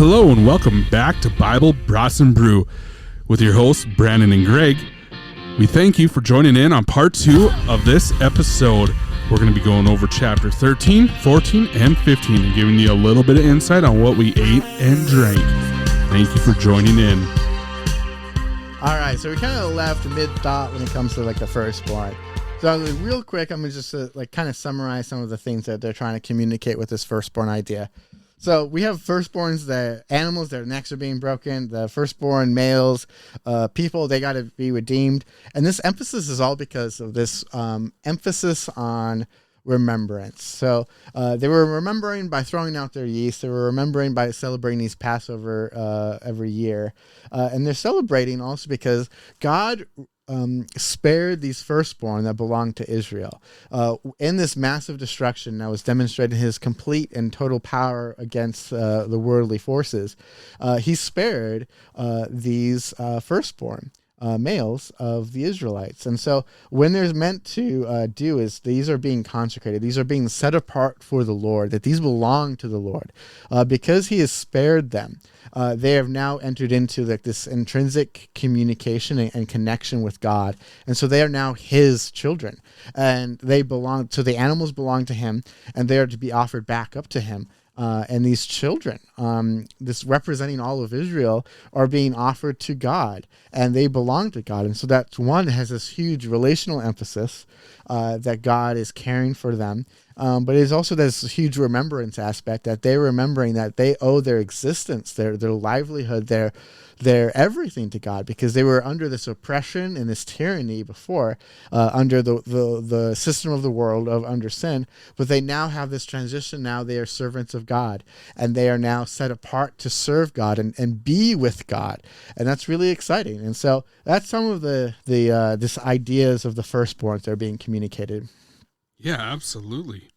Hello and welcome back to Bible, Brats, and Brew with your hosts, Brandon and Greg. We thank you for joining in on part 2 of this episode. We're going to be going over chapter 13, 14, and 15 and giving you a little bit of insight on what we ate and drank. Thank you for joining in. All right, so we kind of left mid-thought when it comes to the firstborn. So real quick, I'm going to just kind of summarize some of the things that they're trying to communicate with this firstborn idea. So we have firstborns, the animals, their necks are being broken, the firstborn males, people, they got to be redeemed. And this emphasis is all because of this emphasis on remembrance. So they were remembering by throwing out their yeast. They were remembering by celebrating these Passover every year. And they're celebrating also because God spared these firstborn that belonged to Israel. In this massive destruction that was demonstrating his complete and total power against the worldly forces, he spared these firstborn males of the Israelites. And so when there's meant to do is these are being consecrated. These are being set apart for the Lord, that these belong to the Lord. Because he has spared them, they have now entered into this intrinsic communication and connection with God. And so they are now his children. And they belong, so the animals belong to him, and they are to be offered back up to him. And these children, this representing all of Israel, are being offered to God, and they belong to God. And so that's one has this huge relational emphasis that God is caring for them. But it's also this huge remembrance aspect that they're remembering that they owe their existence, their livelihood, their everything to God, because they were under this oppression and this tyranny before, under the system of the world under sin. But they now have this transition. Now they are servants of God, and they are now set apart to serve God and be with God, and that's really exciting. And so that's some of the ideas of the firstborns that are being communicated. Yeah, absolutely.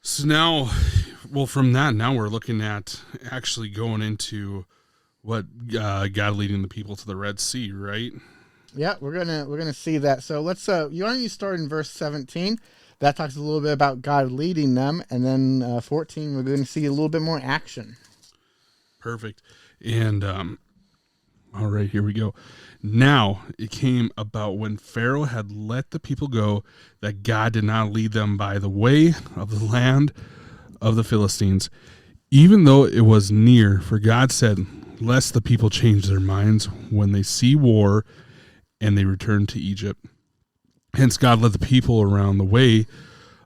So now, well, from that, now we're looking at actually going into what God leading the people to the Red Sea, right? Yeah, we're gonna see that. So let's why don't you start in verse 17? That talks a little bit about God leading them, and then 14 we're going to see a little bit more action. Perfect. And all right, here we go. Now it came about when Pharaoh had let the people go that God did not lead them by the way of the land of the Philistines, even though it was near. For God said, lest the people change their minds when they see war and they return to Egypt. Hence God led the people around the way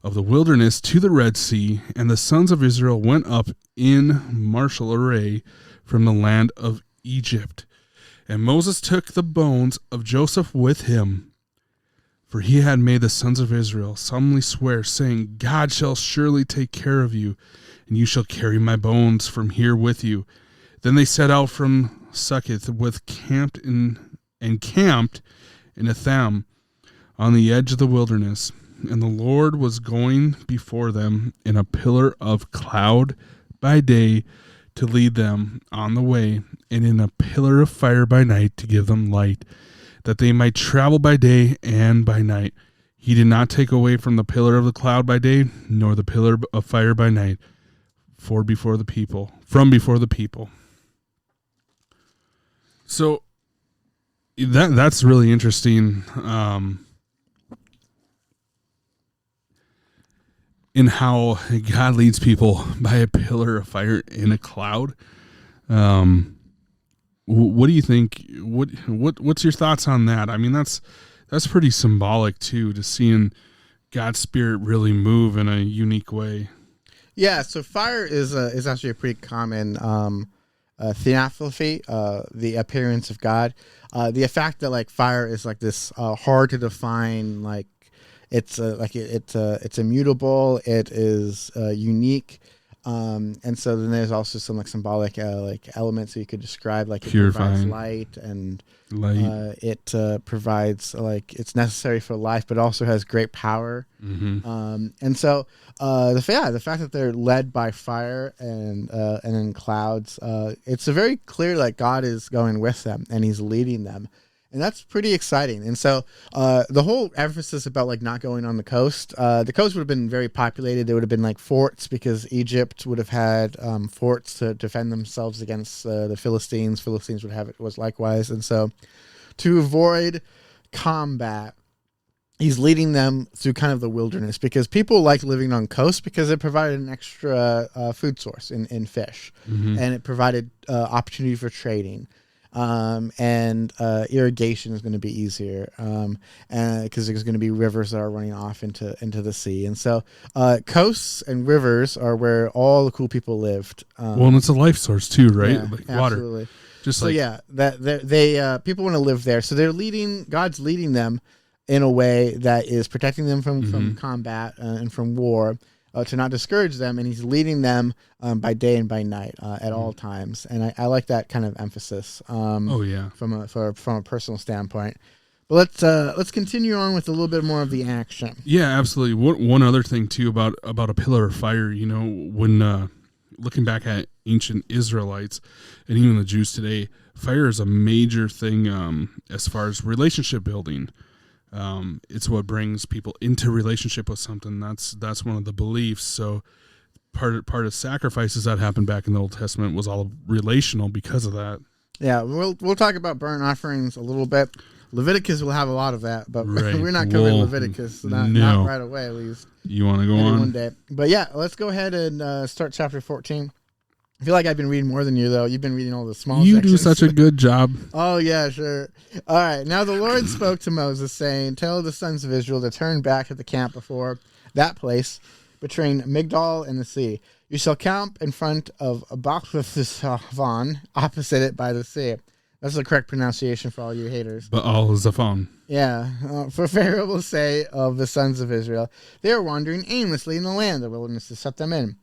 of the wilderness to the Red Sea, and the sons of Israel went up in martial array from the land of Egypt. And Moses took the bones of Joseph with him, for he had made the sons of Israel solemnly swear, saying, God shall surely take care of you, and you shall carry my bones from here with you. Then they set out from Succoth camped in Etham on the edge of the wilderness. And the Lord was going before them in a pillar of cloud by day to lead them on the way, and in a pillar of fire by night to give them light, that they might travel by day and by night. He did not take away from the pillar of the cloud by day, nor the pillar of fire by night, from before the people. So that's really interesting. In how God leads people by a pillar of fire in a cloud. What do you think? What's your thoughts on that? I mean, that's pretty symbolic too, to seeing God's Spirit really move in a unique way. Yeah, so fire is actually a pretty common theophany, the appearance of God. The fact that fire is this hard to define, it's immutable. It is unique, and so then there's also some symbolic elements that you could describe, it provides light, and it provides it's necessary for life, but also has great power. Mm-hmm. And so the fact that they're led by fire and in clouds, it's a very clear God is going with them and he's leading them. And that's pretty exciting. And so the whole emphasis about like not going on the coast would have been very populated. There would have been like forts because Egypt would have had forts to defend themselves against the Philistines. Philistines would have it was likewise. And so to avoid combat, he's leading them through kind of the wilderness because people like living on coast because it provided an extra food source in fish, and it provided opportunity for trading. And irrigation is going to be easier because there's going to be rivers that are running off into the sea. And so coasts and rivers are where all the cool people lived. Well, and it's a life source too, right? Yeah, Like water. absolutely. Just So like yeah, that they people want to live there. So God's leading them in a way that is protecting them from combat and from war, to not discourage them, and he's leading them by day and by night at all times. And I like that kind of emphasis. oh yeah. From a personal standpoint. But let's continue on with a little bit more of the action. Yeah, absolutely. One other thing too about a pillar of fire, you know, when looking back at ancient Israelites and even the Jews today, fire is a major thing as far as relationship building. It's what brings people into relationship with something. That's one of the beliefs. So part of sacrifices that happened back in the Old Testament was all relational because of that. Yeah, we'll talk about burnt offerings a little bit. Leviticus will have a lot of that, but Right. we're not covering Leviticus, not right away at least. You want to go Maybe on? one day. But yeah, let's go ahead and start chapter 14. I feel like I've been reading more than you, though. You've been reading all the small You sections. do such a good job. Oh, yeah, sure. All right. Now the Lord spoke to Moses, saying, tell the sons of Israel to turn back at the camp before that place, between Migdol and the sea. You shall camp in front of Baal-Zephon, opposite it by the sea. That's the correct pronunciation for all you haters. But all is a phone. Yeah. For Pharaoh will say of the sons of Israel, they are wandering aimlessly in the land. The wilderness has set them in.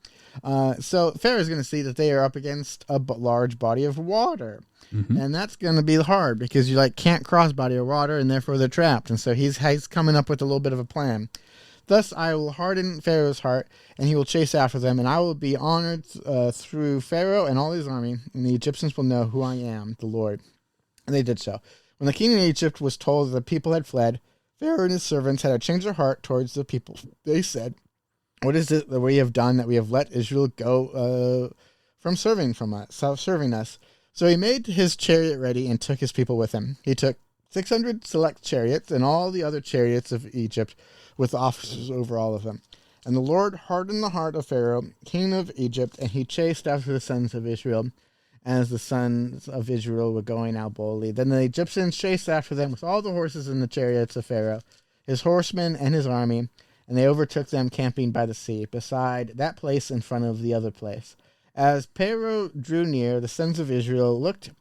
So Pharaoh is going to see that they are up against a large body of water. And that's going to be hard because you can't cross body of water, and therefore they're trapped. And so he's coming up with a little bit of a plan. Thus I will harden Pharaoh's heart, and he will chase after them, and I will be honored through Pharaoh and all his army, and the Egyptians will know who I am, the Lord. And they did so. When the king of Egypt was told that the people had fled, Pharaoh and his servants had a change of heart towards the people. They said, what is it that we have done that we have let Israel go from serving us? So he made his chariot ready and took his people with him. He took 600 select chariots and all the other chariots of Egypt with officers over all of them. And the Lord hardened the heart of Pharaoh, king of Egypt, and he chased after the sons of Israel, as the sons of Israel were going out boldly. Then the Egyptians chased after them with all the horses and the chariots of Pharaoh, his horsemen and his army, and they overtook them camping by the sea, beside that place in front of the other place. As Pharaoh drew near, the sons of Israel looked.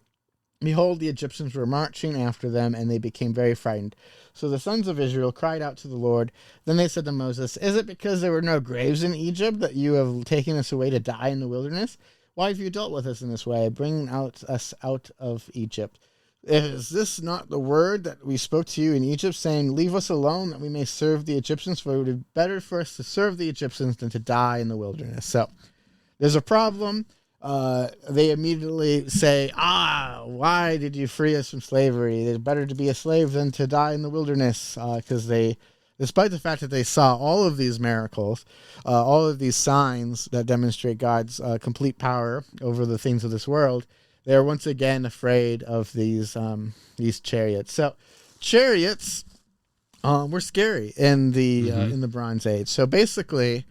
Behold, the Egyptians were marching after them, and they became very frightened. So the sons of Israel cried out to the Lord. Then they said to Moses, is it because there were no graves in Egypt that you have taken us away to die in the wilderness? Why have you dealt with us in this way, bringing us out of Egypt? Is this not the word that we spoke to you in Egypt, saying, leave us alone that we may serve the Egyptians? For it would be better for us to serve the Egyptians than to die in the wilderness. So there's a problem. They immediately say, why did you free us from slavery? It's better to be a slave than to die in the wilderness, because despite the fact that they saw all of these miracles, all of these signs that demonstrate God's complete power over the things of this world, they are once again afraid of these chariots. So chariots were scary in the Bronze Age. So basically,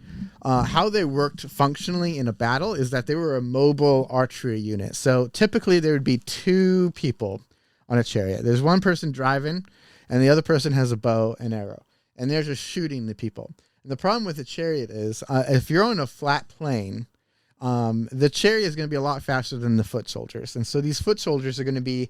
how they worked functionally in a battle is that they were a mobile archery unit. So typically there would be two people on a chariot. There's one person driving, and the other person has a bow and arrow, and they're just shooting the people. And the problem with a chariot is if you're on a flat plane, the chariot is going to be a lot faster than the foot soldiers. And so these foot soldiers are going to be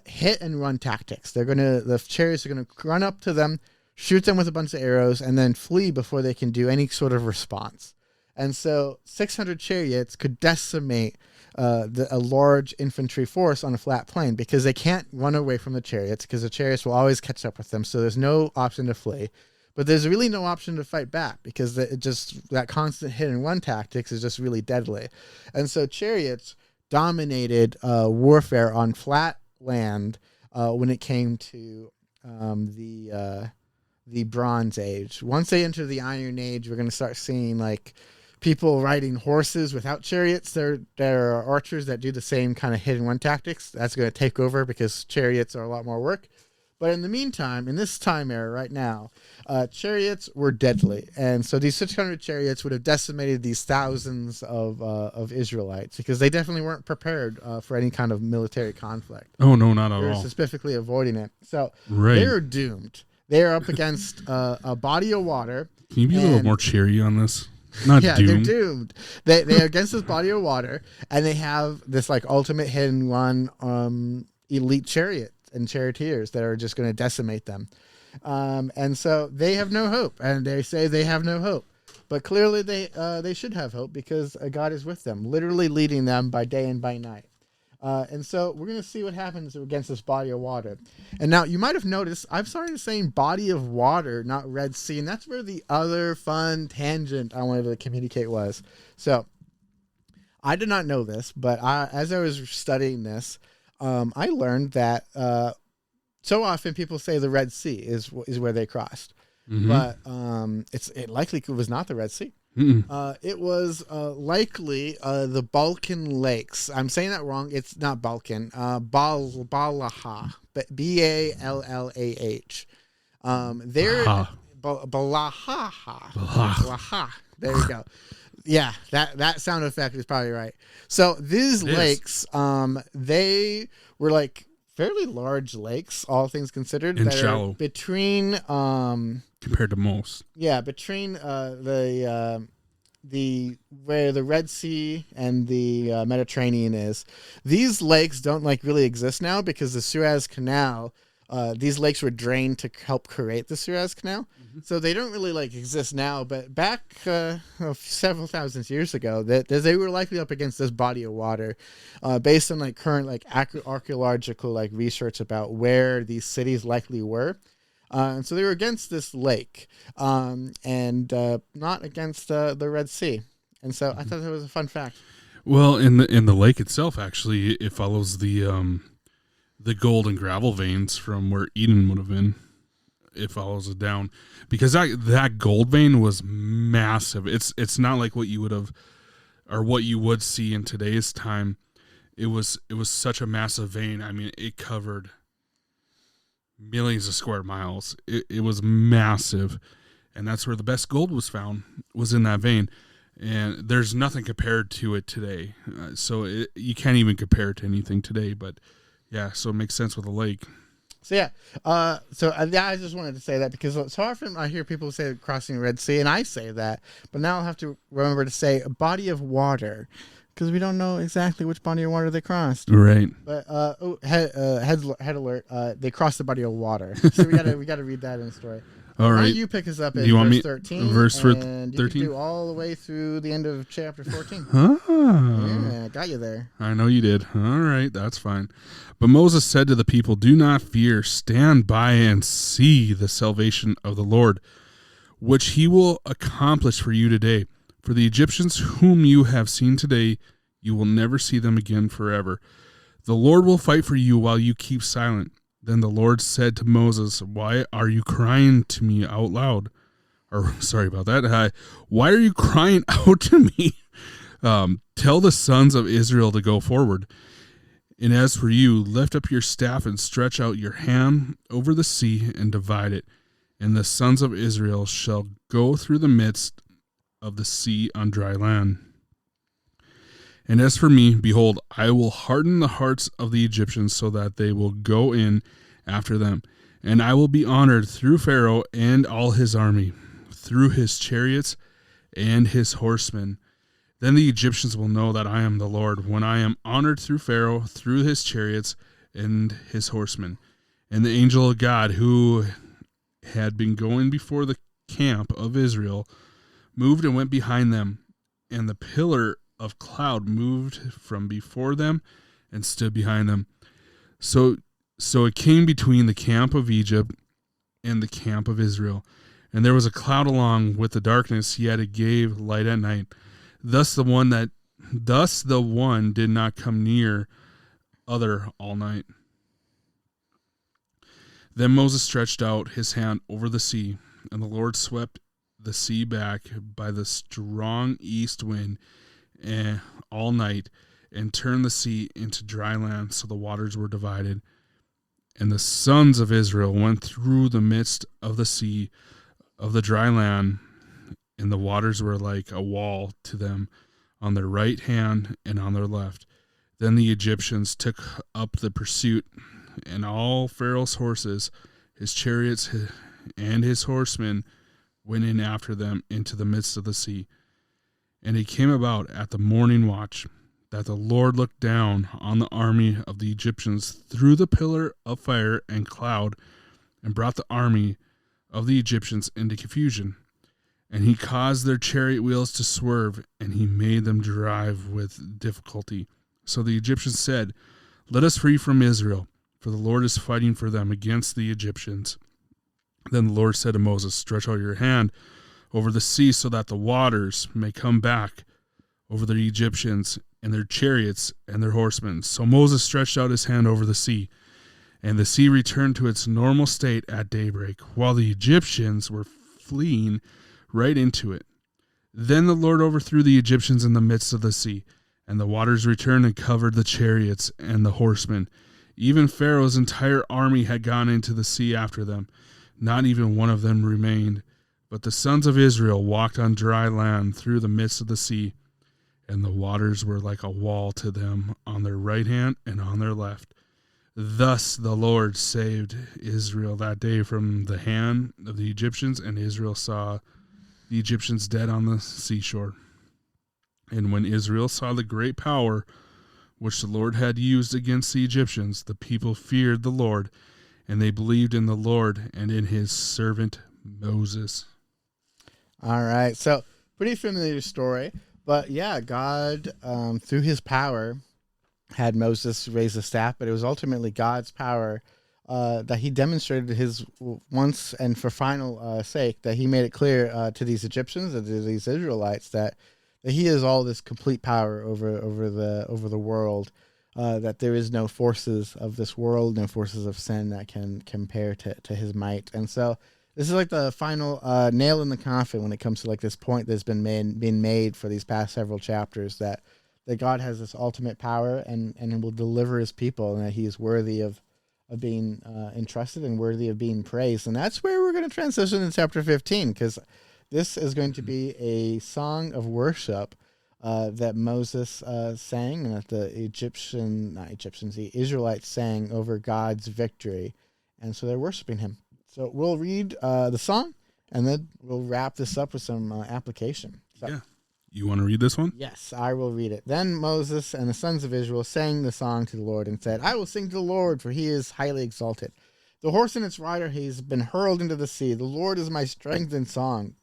hit and run tactics. The chariots are going to run up to them, shoot them with a bunch of arrows, and then flee before they can do any sort of response. And so 600 chariots could decimate a large infantry force on a flat plane because they can't run away from the chariots because the chariots will always catch up with them. So there's no option to flee. But there's really no option to fight back because that constant hit and run tactics is just really deadly. And so chariots dominated warfare on flat land when it came to the Bronze Age. Once they enter the Iron Age, we're going to start seeing like people riding horses without chariots. There are archers that do the same kind of hit and run tactics. That's going to take over because chariots are a lot more work. But in the meantime, in this time era right now, chariots were deadly. And so these 600 chariots would have decimated these thousands of Israelites because they definitely weren't prepared for any kind of military conflict. Oh, no, not They at were all. specifically avoiding it. So Right. they are doomed. They are up against a body of water. Can you be a little more cheery on this? Not Yeah, doom. they're doomed. They are against this body of water, and they have this like ultimate hit and run elite chariot and charioteers that are just going to decimate them. And so they have no hope, and they say they have no hope. But clearly they should have hope because God is with them, literally leading them by day and by night. And so we're going to see what happens against this body of water. And now you might have noticed I've started saying body of water, not Red Sea. And that's where the other fun tangent I wanted to communicate was. So I did not know this, but as I was studying this, I learned that so often people say the Red Sea is where they crossed. Mm-hmm. But it likely was not the Red Sea. It was likely the Balkan Lakes. I'm saying that wrong. It's not Balkan. Balaha. Ballah. There. Balaha. There you go. Yeah, that sound effect is probably right. So these lakes, they were like fairly large lakes, all things considered, and that shallow are between compared to most. Yeah, between where the Red Sea and the Mediterranean is. These lakes don't like really exist now because the Suez Canal. These lakes were drained to help create the Suez Canal, so they don't really like exist now. But back several thousand years ago, that they were likely up against this body of water, based on like current like archaeological like research about where these cities likely were. And so they were against this lake, and not against the Red Sea. And so I thought that was a fun fact. Well, in the lake itself, actually, it follows the gold and gravel veins from where Eden would have been. It follows it down because that gold vein was massive. It's not like what you would have or what you would see in today's time. It was such a massive vein. I mean, it covered millions of square miles. It was massive, and that's where the best gold was found, was in that vein. And there's nothing compared to it today. So you can't even compare it to anything today. But yeah, so it makes sense with a lake. So yeah, I just wanted to say that because so often I hear people say crossing the Red Sea, and I say that, but now I'll have to remember to say a body of water because we don't know exactly which body of water they crossed. Right. But head alert! They crossed the body of water, so we gotta read that in the story. All right. Why don't you pick us up in verse 13? Verse and 13? You can do all the way through the end of chapter 14. Yeah, got you there. I know you did. All right, that's fine. But Moses said to the people, "Do not fear. Stand by and see the salvation of the Lord, which he will accomplish for you today. For the Egyptians whom you have seen today, you will never see them again forever. The Lord will fight for you while you keep silent." Then the Lord said to Moses, "Why are you crying to me out loud?" Or, sorry about that. Why are you crying out to me? Tell the sons of Israel to go forward. And as for you, lift up your staff and stretch out your hand over the sea and divide it. And the sons of Israel shall go through the midst of the sea on dry land. And as for me, behold, I will harden the hearts of the Egyptians so that they will go in after them. And I will be honored through Pharaoh and all his army, through his chariots and his horsemen. Then the Egyptians will know that I am the Lord, when I am honored through Pharaoh, through his chariots and his horsemen. And the angel of God, who had been going before the camp of Israel, moved and went behind them, and the pillar of cloud moved from before them and stood behind them. So it came between the camp of Egypt and the camp of Israel. And there was a cloud along with the darkness, yet it gave light at night. Thus the one did not come near other all night. Then Moses stretched out his hand over the sea, and the Lord swept the sea back by the strong east wind all night, and turned the sea into dry land, so the waters were divided. And the sons of Israel went through the midst of the sea of the dry land, and the waters were like a wall to them on their right hand and on their left. Then the Egyptians took up the pursuit, and all Pharaoh's horses, his chariots, and his horsemen went in after them into the midst of the sea. And it came about at the morning watch that the Lord looked down on the army of the Egyptians through the pillar of fire and cloud, and brought the army of the Egyptians into confusion. And he caused their chariot wheels to swerve, and he made them drive with difficulty. So the Egyptians said, "Let us flee from Israel, for the Lord is fighting for them against the Egyptians." Then the Lord said to Moses, "Stretch out your hand over the sea so that the waters may come back over the Egyptians and their chariots and their horsemen." So Moses stretched out his hand over the sea, and the sea returned to its normal state at daybreak, while the Egyptians were fleeing right into it. Then the Lord overthrew the Egyptians in the midst of the sea, and the waters returned and covered the chariots and the horsemen. Even Pharaoh's entire army had gone into the sea after them. Not even one of them remained. But the sons of Israel walked on dry land through the midst of the sea, and the waters were like a wall to them on their right hand and on their left. Thus the Lord saved Israel that day from the hand of the Egyptians, and Israel saw the Egyptians dead on the seashore. And when Israel saw the great power which the Lord had used against the Egyptians, the people feared the Lord, and they believed in the Lord and in his servant Moses. All right. So pretty familiar story. But yeah, God, through his power, had Moses raise the staff, but it was ultimately God's power that he demonstrated his once and for final sake, that he made it clear to these Egyptians and to these Israelites that he has all this complete power over the world, that there is no forces of this world, no forces of sin that can compare to his might. And so this is like the final nail in the coffin when it comes to like this point that's been made for these past several chapters, that God has this ultimate power and will deliver his people, and that he is worthy of being entrusted and worthy of being praised. And that's where we're going to transition in chapter 15, because this is going to be a song of worship that Moses sang, and that the the Israelites sang over God's victory. And so they're worshiping him. So we'll read the song, and then we'll wrap this up with some application. So, yeah. You want to read this one? Yes, I will read it. Then Moses and the sons of Israel sang the song to the Lord and said, "I will sing to the Lord, for he is highly exalted. The horse and its rider, he has been hurled into the sea. The Lord is my strength and song.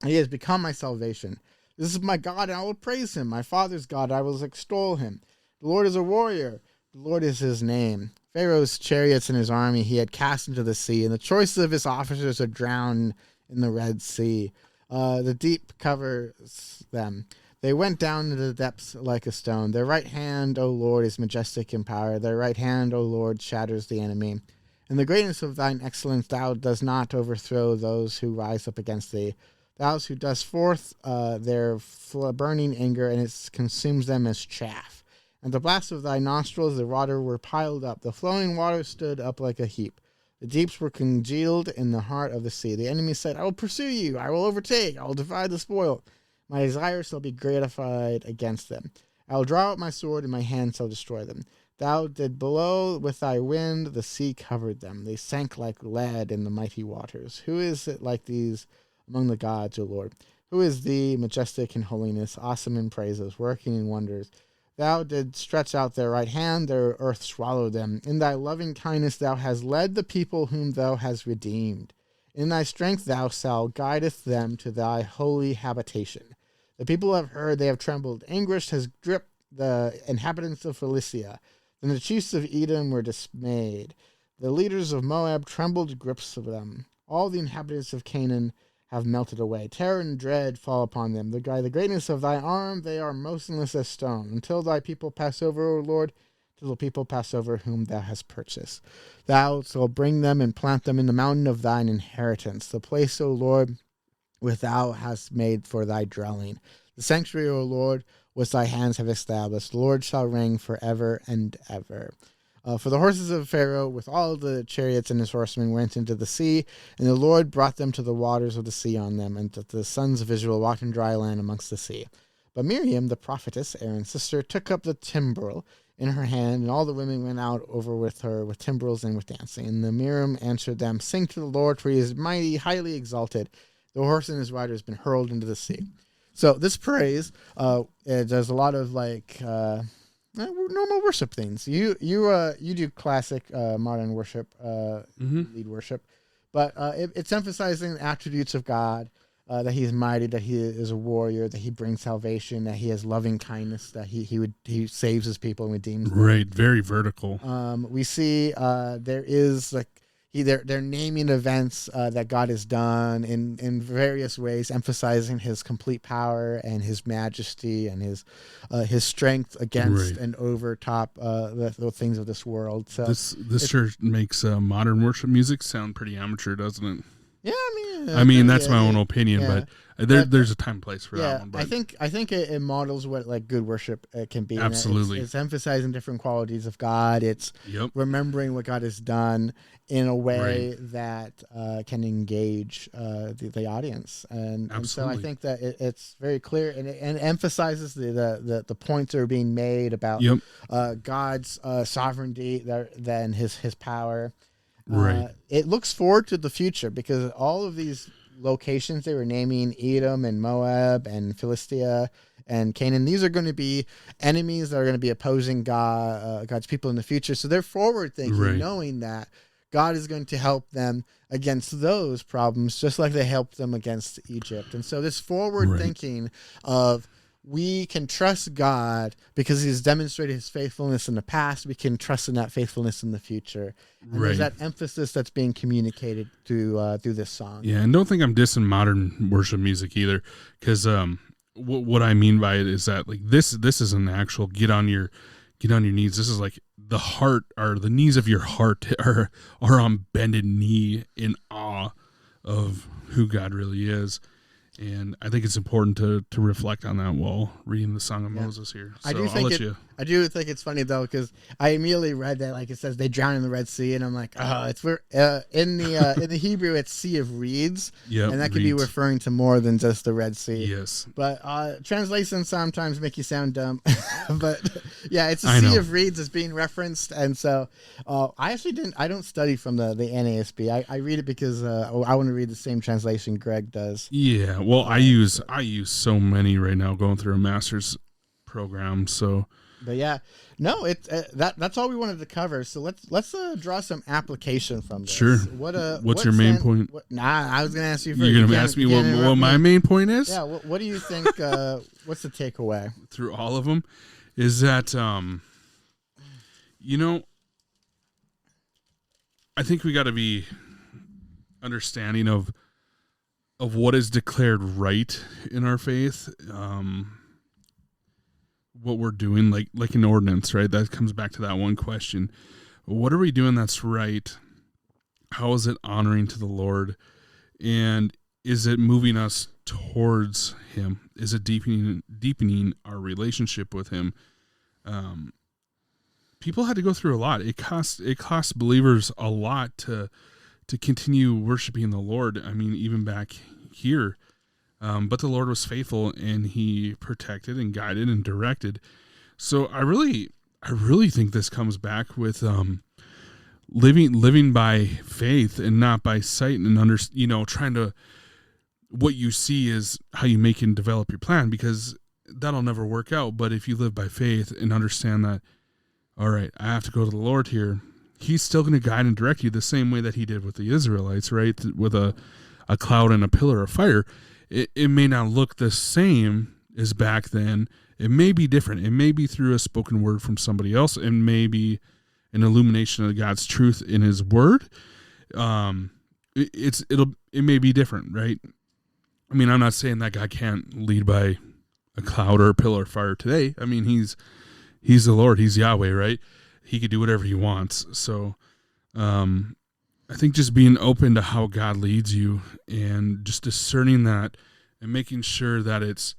He has become my salvation. This is my God, and I will praise him. My father's God, I will extol him. The Lord is a warrior. The Lord is his name. Pharaoh's chariots and his army he had cast into the sea, and the choice of his officers are drowned in the Red Sea. The deep covers them. They went down into the depths like a stone. Their right hand, O Lord, is majestic in power. Their right hand, O Lord, shatters the enemy. In the greatness of thine excellence, thou dost not overthrow those who rise up against thee. Thou who dost forth their burning anger, and it consumes them as chaff. And the blast of thy nostrils, the water were piled up. The flowing waters stood up like a heap. The deeps were congealed in the heart of the sea. The enemy said, I will pursue you. I will overtake. I will divide the spoil. My desire shall be gratified against them. I will draw out my sword, and my hand shall destroy them. Thou did blow with thy wind. The sea covered them. They sank like lead in the mighty waters. Who is it like these among the gods, O Lord? Who is thee, majestic in holiness, awesome in praises, working in wonders? Thou did stretch out their right hand, their earth swallowed them. In thy loving kindness thou hast led the people whom thou hast redeemed. In thy strength thou shalt guideth them to thy holy habitation. The people have heard, they have trembled. Anguish has gripped the inhabitants of Philistia. Then the chiefs of Edom were dismayed. The leaders of Moab trembled grips of them. All the inhabitants of Canaan have melted away. Terror and dread fall upon them. By the greatness of thy arm they are motionless as stone. Until thy people pass over, O Lord, till the people pass over whom thou hast purchased. Thou shalt bring them and plant them in the mountain of thine inheritance, the place, O Lord, which thou hast made for thy dwelling. The sanctuary, O Lord, which thy hands have established. The Lord shall reign forever and ever. For the horses of Pharaoh, with all the chariots and his horsemen, went into the sea, and the Lord brought them to the waters of the sea on them, and that the sons of Israel walked in dry land amongst the sea. But Miriam, the prophetess, Aaron's sister, took up the timbrel in her hand, and all the women went out over with her with timbrels and with dancing. And the Miriam answered them, Sing to the Lord, for he is mighty, highly exalted. The horse and his rider has been hurled into the sea. So this praise, there's a lot of normal worship things. You do classic modern worship, lead worship, but it's emphasizing attributes of God, that he is mighty, that he is a warrior, that he brings salvation, that he has loving kindness, that he saves his people and redeems them. Right, very vertical. We see there is they're naming events that God has done in various ways, emphasizing his complete power and his majesty and his strength against and over top the things of this world. So this church makes modern worship music sound pretty amateur, doesn't it? Yeah, I mean that's my own opinion, but there's a time and place for that one. But I think it models what like good worship can be. Absolutely, it's emphasizing different qualities of God. It's remembering what God has done in a way that can engage the audience, and so I think that it's very clear and it emphasizes the points that are being made about God's sovereignty, then his power. It looks forward to the future because all of these locations they were naming, Edom and Moab and Philistia and Canaan, these are going to be enemies that are going to be opposing God's people in the future. So they're forward thinking, knowing that God is going to help them against those problems, just like they helped them against Egypt. And so this forward thinking of we can trust God because he's demonstrated his faithfulness in the past. We can trust in that faithfulness in the future. And there's that emphasis that's being communicated through this song. Yeah, and don't think I'm dissing modern worship music either, because what I mean by it is that like this is an actual get on your knees. This is like the heart, or the knees of your heart are on bended knee in awe of who God really is. And I think it's important to reflect on that while reading the Song of Moses here. So I do think it's funny though, because I immediately read that like it says they drown in the Red Sea, and I'm like, it's where in the Hebrew it's Sea of Reeds, and that could be referring to more than just the Red Sea. Yes, but translations sometimes make you sound dumb, but it's a Sea of Reeds is being referenced, and so I don't study from the NASB. I read it because I want to read the same translation Greg does. Yeah, well, I use so many right now going through a master's program, so. But that's all we wanted to cover. So let's draw some application from this. Sure. What's your main point? I was going to ask you first. You're going to ask me what my main point is? Yeah. What do you think? What's the takeaway through all of them? Is that I think we got to be understanding of what is declared right in our faith. What we're doing, like an ordinance, right? That comes back to that one question. What are we doing that's right? How is it honoring to the Lord? And is it moving us towards him? Is it deepening our relationship with him? People had to go through a lot. It cost believers a lot to continue worshiping the Lord. I mean, even back here. But the Lord was faithful, and he protected and guided and directed. So I really think this comes back with living by faith and not by sight, and trying to, what you see is how you make and develop your plan, because that'll never work out. But if you live by faith and understand that, all right, I have to go to the Lord here, he's still going to guide and direct you the same way that he did with the Israelites, right? With a cloud and a pillar of fire. It may not look the same as back then. It may be different. It may be through a spoken word from somebody else, and maybe an illumination of God's truth in his word. It may be different, right? I mean, I'm not saying that God can't lead by a cloud or a pillar of fire today. I mean, he's the Lord, he's Yahweh, right? he could do whatever he wants. So I think just being open to how God leads you and just discerning that and making sure that it's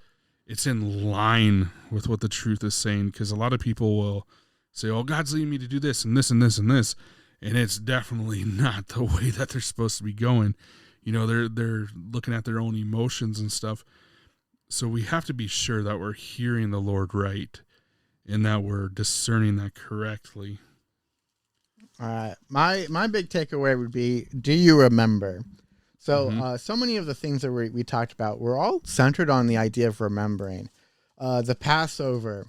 in line with what the truth is saying, because a lot of people will say, oh, God's leading me to do this and this and this and this, and it's definitely not the way that they're supposed to be going. You know, they're looking at their own emotions and stuff. So we have to be sure that we're hearing the Lord right and that we're discerning that correctly. All right. My big takeaway would be, do you remember? So so many of the things that we talked about were all centered on the idea of remembering. The Passover,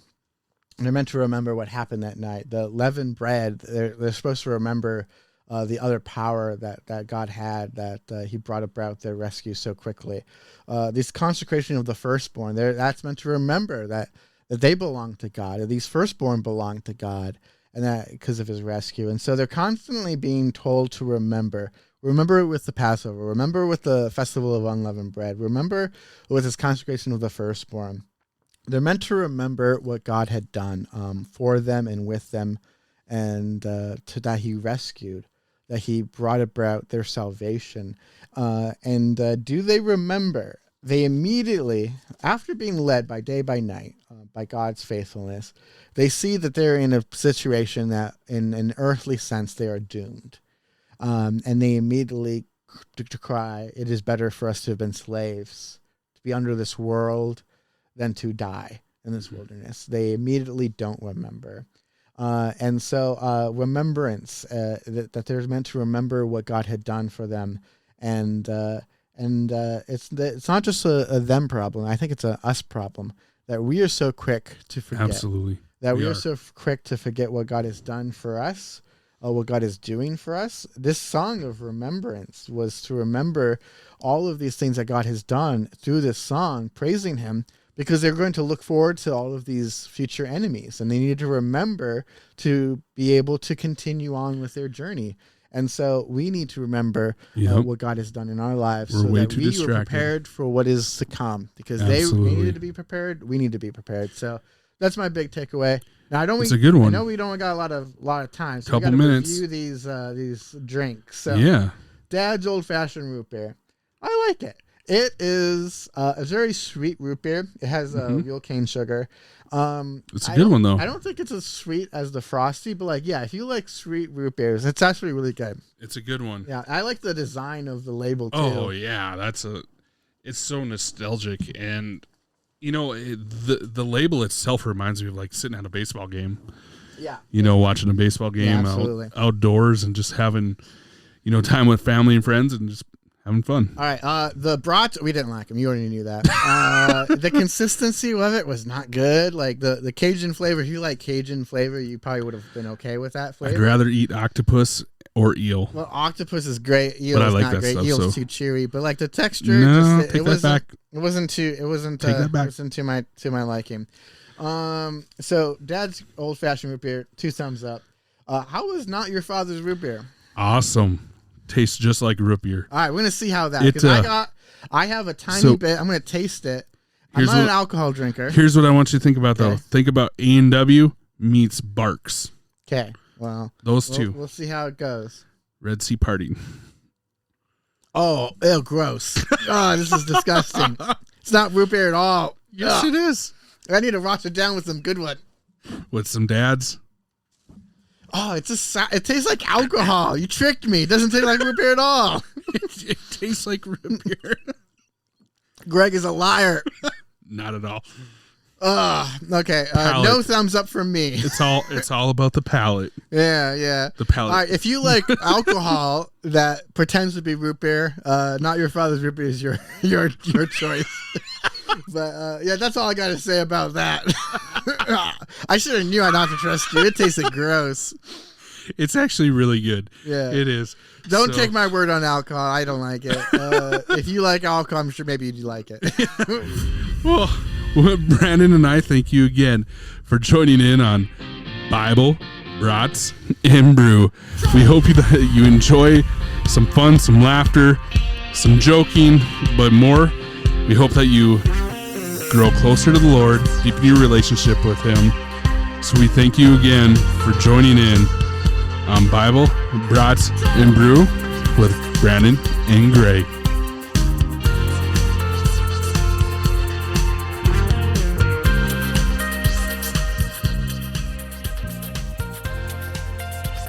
they're meant to remember what happened that night. The leavened bread, they're supposed to remember the other power that God had, that he brought about their rescue so quickly. This consecration of the firstborn, that's meant to remember that they belong to God, or these firstborn belong to God, and that because of his rescue. And so they're constantly being told to remember. Remember with the Passover. Remember with the Festival of Unleavened Bread. Remember with his consecration of the firstborn. They're meant to remember what God had done for them and with them, and that he rescued, that he brought about their salvation. And do they remember? They immediately, after being led by day by night by God's faithfulness, they see that they're in a situation that in an earthly sense they are doomed. And they immediately to cry, it is better for us to have been slaves, to be under this world, than to die in this wilderness. They immediately don't remember. And so remembrance, that they're meant to remember what God had done for them. And it's not just a them problem. I think it's a us problem, that we are so quick to forget. Absolutely. That we are so quick to forget what God has done for us, what God is doing for us. This song of remembrance was to remember all of these things that God has done through this song, praising him, because they're going to look forward to all of these future enemies, and they need to remember to be able to continue on with their journey. And so we need to remember what God has done in our lives, so that we are prepared for what is to come, because they needed to be prepared. We need to be prepared. So that's my big takeaway. Now, it's a good one. I know we don't got a lot of time, so couple we got to minutes. review these drinks. So yeah, Dad's Old Fashioned Root Beer. I like it. It is a very sweet root beer. It has real cane sugar. It's a good one, though. I don't think it's as sweet as the Frosty, but if you like sweet root beers, it's actually really good. It's a good one. Yeah, I like the design of the label too. Oh yeah, it's so nostalgic, and the label itself reminds me of like sitting at a baseball game. Yeah. Watching a baseball game outdoors and just having time with family and friends and just having fun. All right. The brats, we didn't like them. You already knew that. The consistency of it was not good. Like the Cajun flavor, if you like Cajun flavor, you probably would have been okay with that flavor. I'd rather eat octopus or eel. Well, octopus is great. Eel but is I like not that great. Stuff, Eel's so. too chewy. But the texture, take that back. It wasn't to my liking. So Dad's Old Fashioned Root Beer, 2 thumbs up. How was Not Your Father's Root Beer? Awesome. Tastes just like root beer. All right, we're gonna see how that. Because I have a tiny bit. I'm gonna taste it. I'm not an alcohol drinker. Here's what I want you to think about though. Think about A&W meets Barks. Okay. Well, those two. We'll see how it goes. Red Sea Party. Oh, ew, gross. Oh, this is disgusting. It's not root beer at all. Yes, it is. I need to wash it down with some good one. With some dads. Oh, it tastes like alcohol. You tricked me. It doesn't taste like root beer at all. It tastes like root beer. Greg is a liar. Not at all. Okay. No thumbs up from me. It's all about the palate. Yeah. The palate. All right, if you like alcohol that pretends to be root beer, Not Your Father's Root Beer is your choice. But that's all I got to say about that. I should have knew I'd not to trust you. It tasted gross. It's actually really good. Yeah, it is. Don't take my word on alcohol. I don't like it. If you like alcohol, I'm sure maybe you'd like it. Well, Brandon and I thank you again for joining in on Bible, Brats, and Brew. We hope that you enjoy some fun, some laughter, some joking, but more. We hope that you grow closer to the Lord, deepen your relationship with Him, So we thank you again for joining in on Bible, Brats, and Brew with Brandon and Gray.